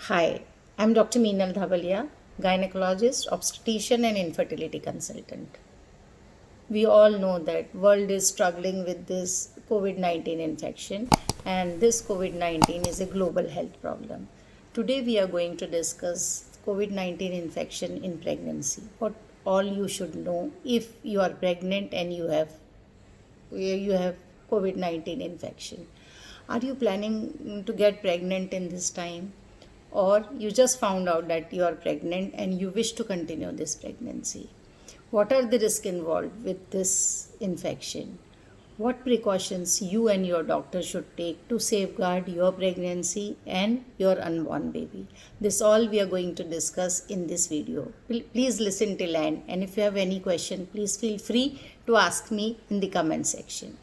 Hi, I'm Dr. Meenal Dhabalia, Gynaecologist, Obstetrician and Infertility Consultant. We all know that world is struggling with this COVID-19 infection, and this COVID-19 is a global health problem. Today we are going to discuss COVID-19 infection in pregnancy. What all you should know if you are pregnant and you have COVID-19 infection. Are you planning to get pregnant in this time? Or you just found out that you are pregnant and you wish to continue this pregnancy? What are the risks involved with this infection? What precautions you and your doctor should take to safeguard your pregnancy and your unborn baby? This all we are going to discuss in this video. Please listen till end, and if you have any question, please feel free to ask me in the comment section.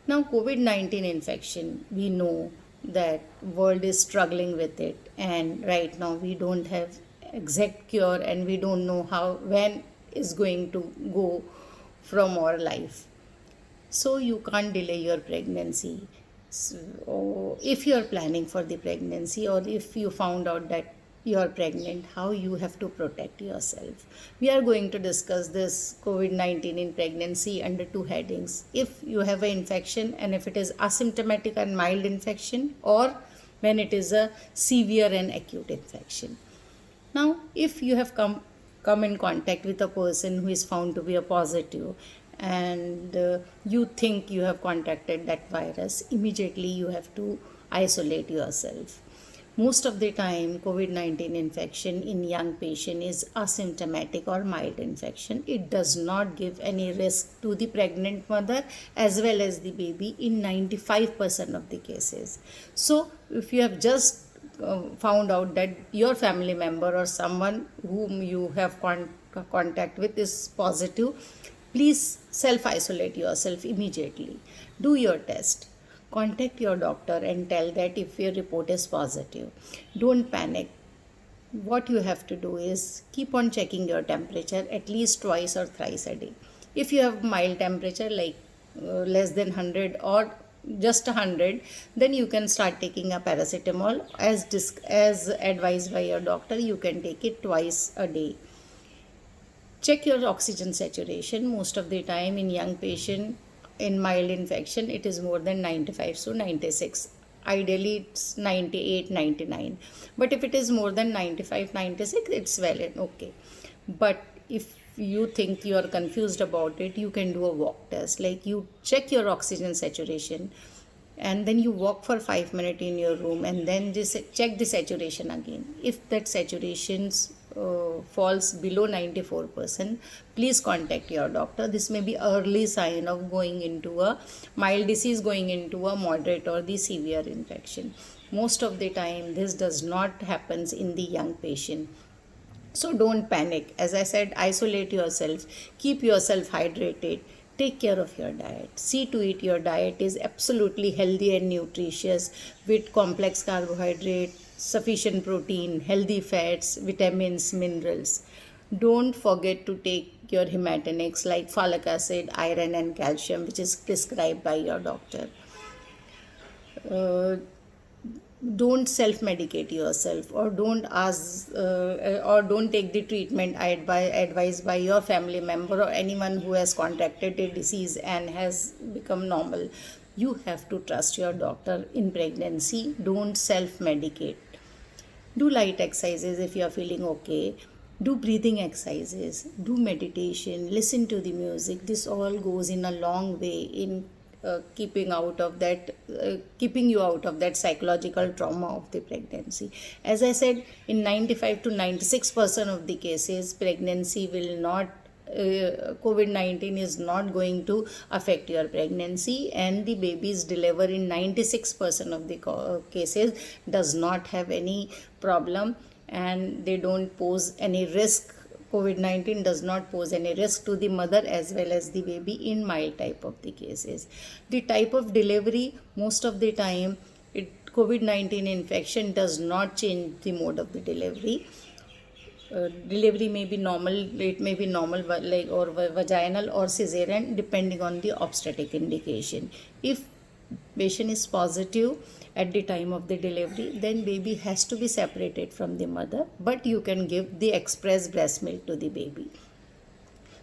Now, COVID-19 infection, we know that world is struggling with it, and right now we don't have exact cure, and we don't know when is going to go from our life. So you can't delay your pregnancy. So if you are planning for the pregnancy, or if you found out that you are pregnant, how you have to protect yourself. We are going to discuss this COVID-19 in pregnancy under two headings: if you have an infection and if it is asymptomatic and mild infection, or when it is a severe and acute infection. Now, if you have come in contact with a person who is found to be a positive, and you think you have contacted that virus, immediately you have to isolate yourself. Most of the time, COVID-19 infection in young patient is asymptomatic or mild infection. It does not give any risk to the pregnant mother as well as the baby in 95% of the cases. So, if you have just found out that your family member or someone whom you have contact with is positive, please self-isolate yourself immediately. Do your test. Contact your doctor and tell that if your report is positive. Don't panic. What you have to do is keep on checking your temperature at least twice or thrice a day. If you have mild temperature like less than 100 or just 100, then you can start taking a paracetamol as advised by your doctor. You can take it twice a day. Check your oxygen saturation. Most of the time in young patient in mild infection, it is more than 95 to 96. Ideally it's 98, 99. But if it is more than 95, 96, it's valid, okay. But if you think you are confused about it, you can do a walk test. Like, you check your oxygen saturation and then you walk for 5 minutes in your room, and then just check the saturation again. If that saturation falls below 94%, please contact your doctor. This may be early sign of going into a mild disease, going into a moderate or the severe infection. Most of the time this does not happens in the young patient. So don't panic. As I said, isolate yourself, keep yourself hydrated, take care of your diet. See to it your diet is absolutely healthy and nutritious, with complex carbohydrate, sufficient protein, healthy fats, vitamins, minerals. Don't forget to take your hematinics like folic acid, iron and calcium, which is prescribed by your doctor. Uh, don't self-medicate yourself, or don't take the treatment advised by your family member or anyone who has contracted a disease and has become normal. You have to trust your doctor in pregnancy. Don't self-medicate. Do light exercises if you are feeling okay. Do breathing exercises, do meditation, listen to the music. This all goes in a long way in keeping you out of that psychological trauma of the pregnancy. As I said, in 95 to 96% of the cases, pregnancy will not COVID-19 is not going to affect your pregnancy, and the babies delivered in 96% of the cases does not have any problem, and they don't pose any risk. COVID-19 does not pose any risk to the mother as well as the baby in mild type of the cases. The type of delivery, most of the time, COVID-19 infection does not change the mode of the delivery. Delivery may be normal, it may be normal like or vaginal or cesarean depending on the obstetric indication. If patient is positive at the time of the delivery, then baby has to be separated from the mother, but you can give the express breast milk to the baby.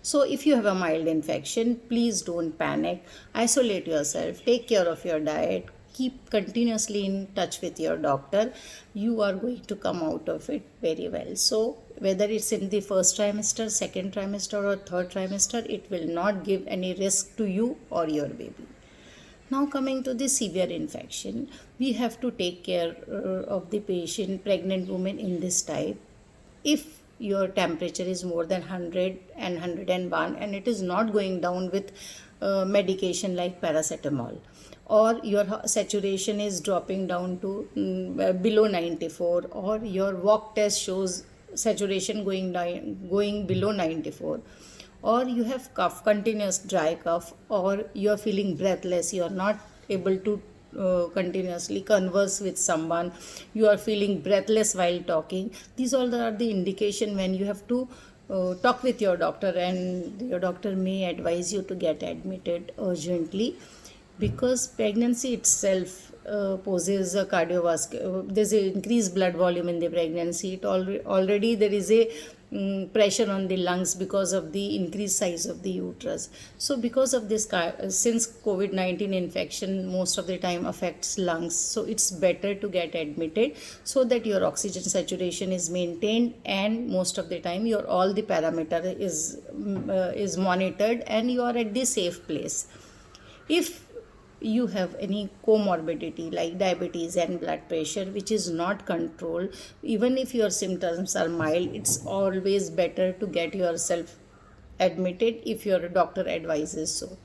So if you have a mild infection, please don't panic. Isolate yourself, take care of your diet, keep continuously in touch with your doctor. You are going to come out of it very well. So whether it's in the first trimester, second trimester or third trimester, it will not give any risk to you or your baby. Now coming to the severe infection, we have to take care of the patient, pregnant woman in this type. If your temperature is more than 100 and 101 and it is not going down with medication like paracetamol, or your saturation is dropping down to below 94, or your walk test shows saturation going below 94, or you have cough, continuous dry cough, or you are feeling breathless, you are not able to continuously converse with someone, you are feeling breathless while talking, these all are the indication when you have to talk with your doctor, and your doctor may advise you to get admitted urgently, because pregnancy itself poses a cardiovascular, there's an increased blood volume in the pregnancy. Already there is a pressure on the lungs because of the increased size of the uterus. So because of this, since COVID-19 infection most of the time affects lungs, so it's better to get admitted so that your oxygen saturation is maintained, and most of the time your all the parameter is monitored and you are at the safe place. If you have any comorbidity like diabetes and blood pressure which is not controlled, even if your symptoms are mild, it's always better to get yourself admitted if your doctor advises so.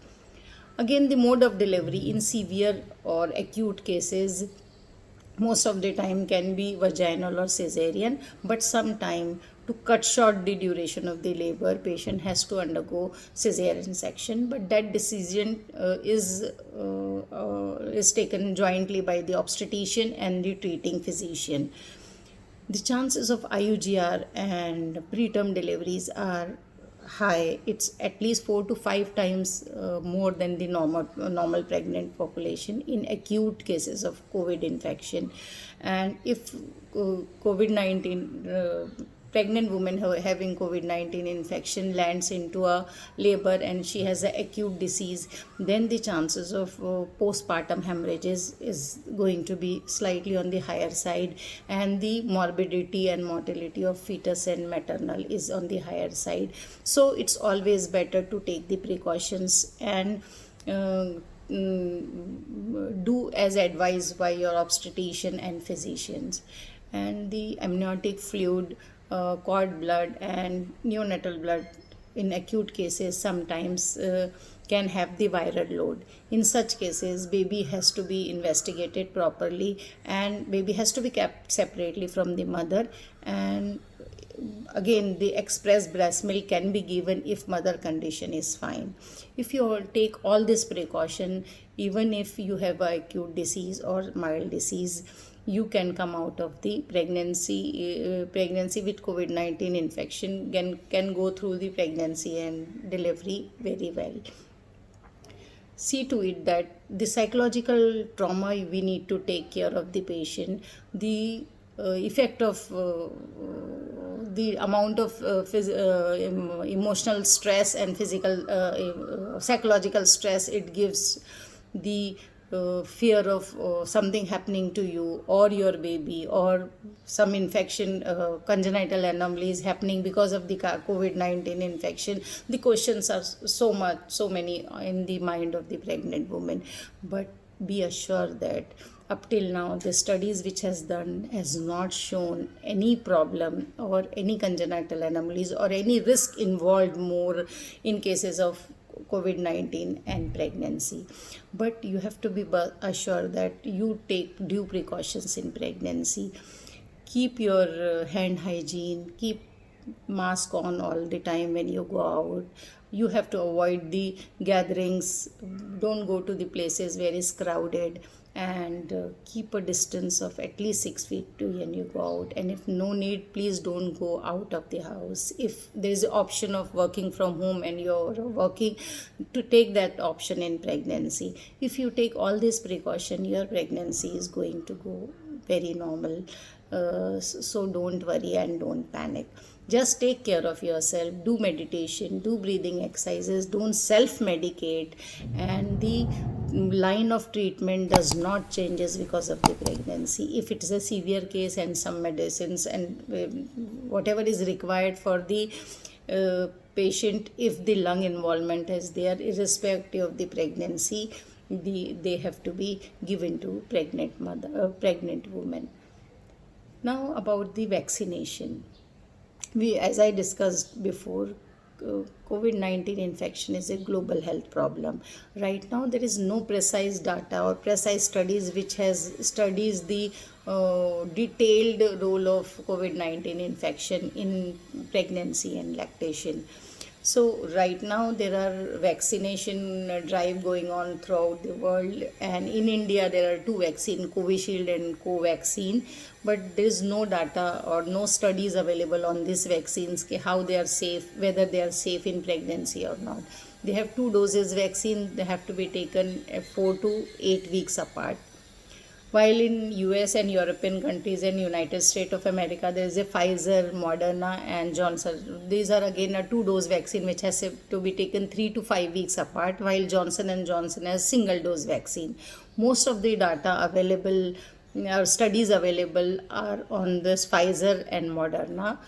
Again, the mode of delivery in severe or acute cases most of the time can be vaginal or cesarean, but sometime to cut short the duration of the labor, patient has to undergo cesarean section, but that decision is taken jointly by the obstetrician and the treating physician. The chances of IUGR and preterm deliveries are high. It's at least 4 to 5 times more than the normal pregnant population in acute cases of COVID infection. And if COVID-19 pregnant woman having COVID-19 infection lands into a labor and she has an acute disease, then the chances of postpartum hemorrhages is going to be slightly on the higher side, and the morbidity and mortality of fetus and maternal is on the higher side. So it's always better to take the precautions and do as advised by your obstetrician and physicians. And the amniotic fluid, cord blood and neonatal blood in acute cases sometimes can have the viral load. In such cases, baby has to be investigated properly and baby has to be kept separately from the mother. And again, the express breast milk can be given if mother condition is fine. If you all take all this precaution, even if you have a acute disease or mild disease, you can come out of the pregnancy with COVID-19 infection, can go through the pregnancy and delivery very well. See to it that the psychological trauma, we need to take care of the patient. The effect of the amount of emotional stress and physical psychological stress it gives, the fear of something happening to you or your baby, or some infection, congenital anomalies happening because of the COVID-19 infection. The questions are so many in the mind of the pregnant woman. But be assured that up till now the studies which has done has not shown any problem or any congenital anomalies or any risk involved more in cases of COVID-19 and pregnancy. But you have to be assured that you take due precautions in pregnancy. Keep your hand hygiene, keep mask on all the time when you go out. You have to avoid the gatherings, don't go to the places where it's crowded, and keep a distance of at least 6 feet to when you go out. And if no need, please don't go out of the house. If there is an option of working from home and you're working, to take that option in pregnancy. If you take all these precautions, your pregnancy is going to go very normal. So don't worry and don't panic. Just take care of yourself, do meditation, do breathing exercises, don't self-medicate, and the line of treatment does not changes because of the pregnancy. If it is a severe case, and some medicines and whatever is required for the patient, if the lung involvement is there, irrespective of the pregnancy, they have to be given to pregnant women. Now about the vaccination. As I discussed before, COVID-19 infection is a global health problem. Right now, there is no precise data or precise studies which has studies the detailed role of COVID-19 infection in pregnancy and lactation. So right now there are vaccination drive going on throughout the world, and in India there are two vaccines, Covishield and Covaxin, but there is no data or no studies available on these vaccines, how they are safe, whether they are safe in pregnancy or not. They have 2 doses vaccine, they have to be taken 4 to 8 weeks apart. While in US and European countries and United States of America, there is a Pfizer, Moderna and Johnson. These are again a 2-dose vaccine which has to be taken 3 to 5 weeks apart, while Johnson & Johnson has single-dose vaccine. Most of the data available or studies available are on this Pfizer and Moderna.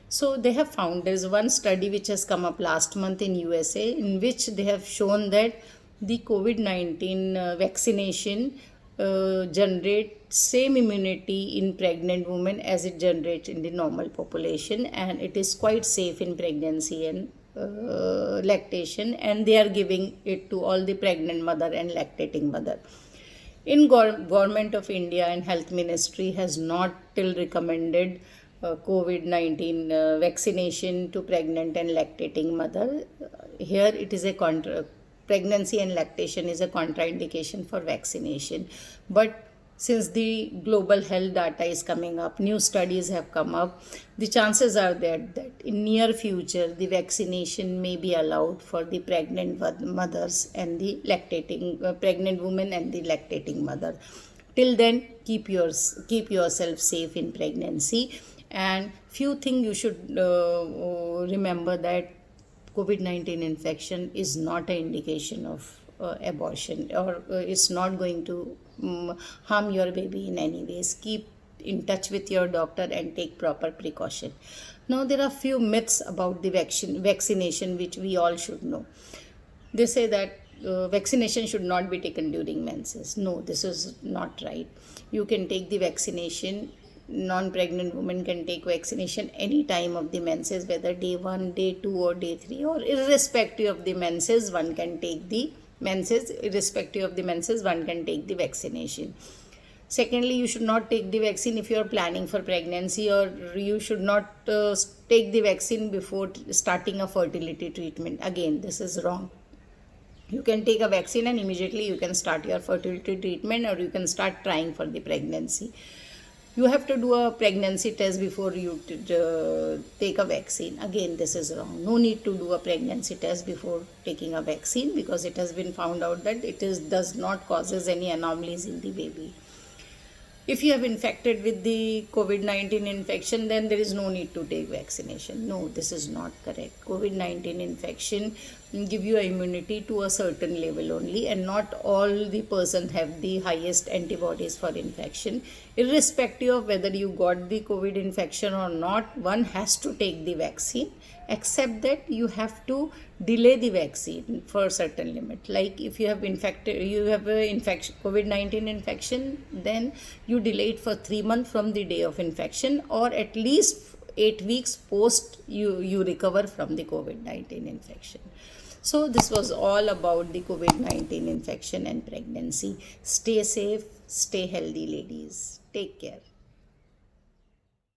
So they have found, there is one study which has come up last month in USA, in which they have shown that the COVID-19 vaccination generates same immunity in pregnant women as it generates in the normal population, and it is quite safe in pregnancy and lactation, and they are giving it to all the pregnant mother and lactating mother. In Government of India and Health Ministry has not till recommended COVID-19 vaccination to pregnant and lactating mother. Here it is a pregnancy and lactation is a contraindication for vaccination. But since the global health data is coming up, new studies have come up, the chances are that in near future the vaccination may be allowed for the pregnant mothers and the lactating pregnant women and the lactating mother. Till then, keep yourself safe in pregnancy. And few things you should remember, that COVID-19 infection is not an indication of abortion, or it's not going to harm your baby in any ways. Keep in touch with your doctor and take proper precaution. Now there are few myths about the vaccination which we all should know. They say that vaccination should not be taken during menses. No, this is not right. You can take the vaccination. Non-pregnant women can take vaccination any time of the menses, whether day 1, day 2 or day 3, or irrespective of the menses, one can take the irrespective of the menses, one can take the vaccination. Secondly, you should not take the vaccine if you are planning for pregnancy, or you should not take the vaccine before starting a fertility treatment. Again, this is wrong. You can take a vaccine and immediately you can start your fertility treatment, or you can start trying for the pregnancy. You have to do a pregnancy test before you take a vaccine. Again, this is wrong. No need to do a pregnancy test before taking a vaccine, because it has been found out that it does not causes any anomalies in the baby. If you have infected with the COVID-19 infection, then there is no need to take vaccination. No, this is not correct. COVID-19 infection give you immunity to a certain level only, and not all the person have the highest antibodies for infection. Irrespective of whether you got the COVID infection or not, one has to take the vaccine, except that you have to delay the vaccine for a certain limit. Like if you have a infection, COVID-19 infection, then you delay it for 3 months from the day of infection, or at least 8 weeks post you recover from the COVID-19 infection. So this was all about the COVID-19 infection and pregnancy. Stay safe, stay healthy, ladies. Take care.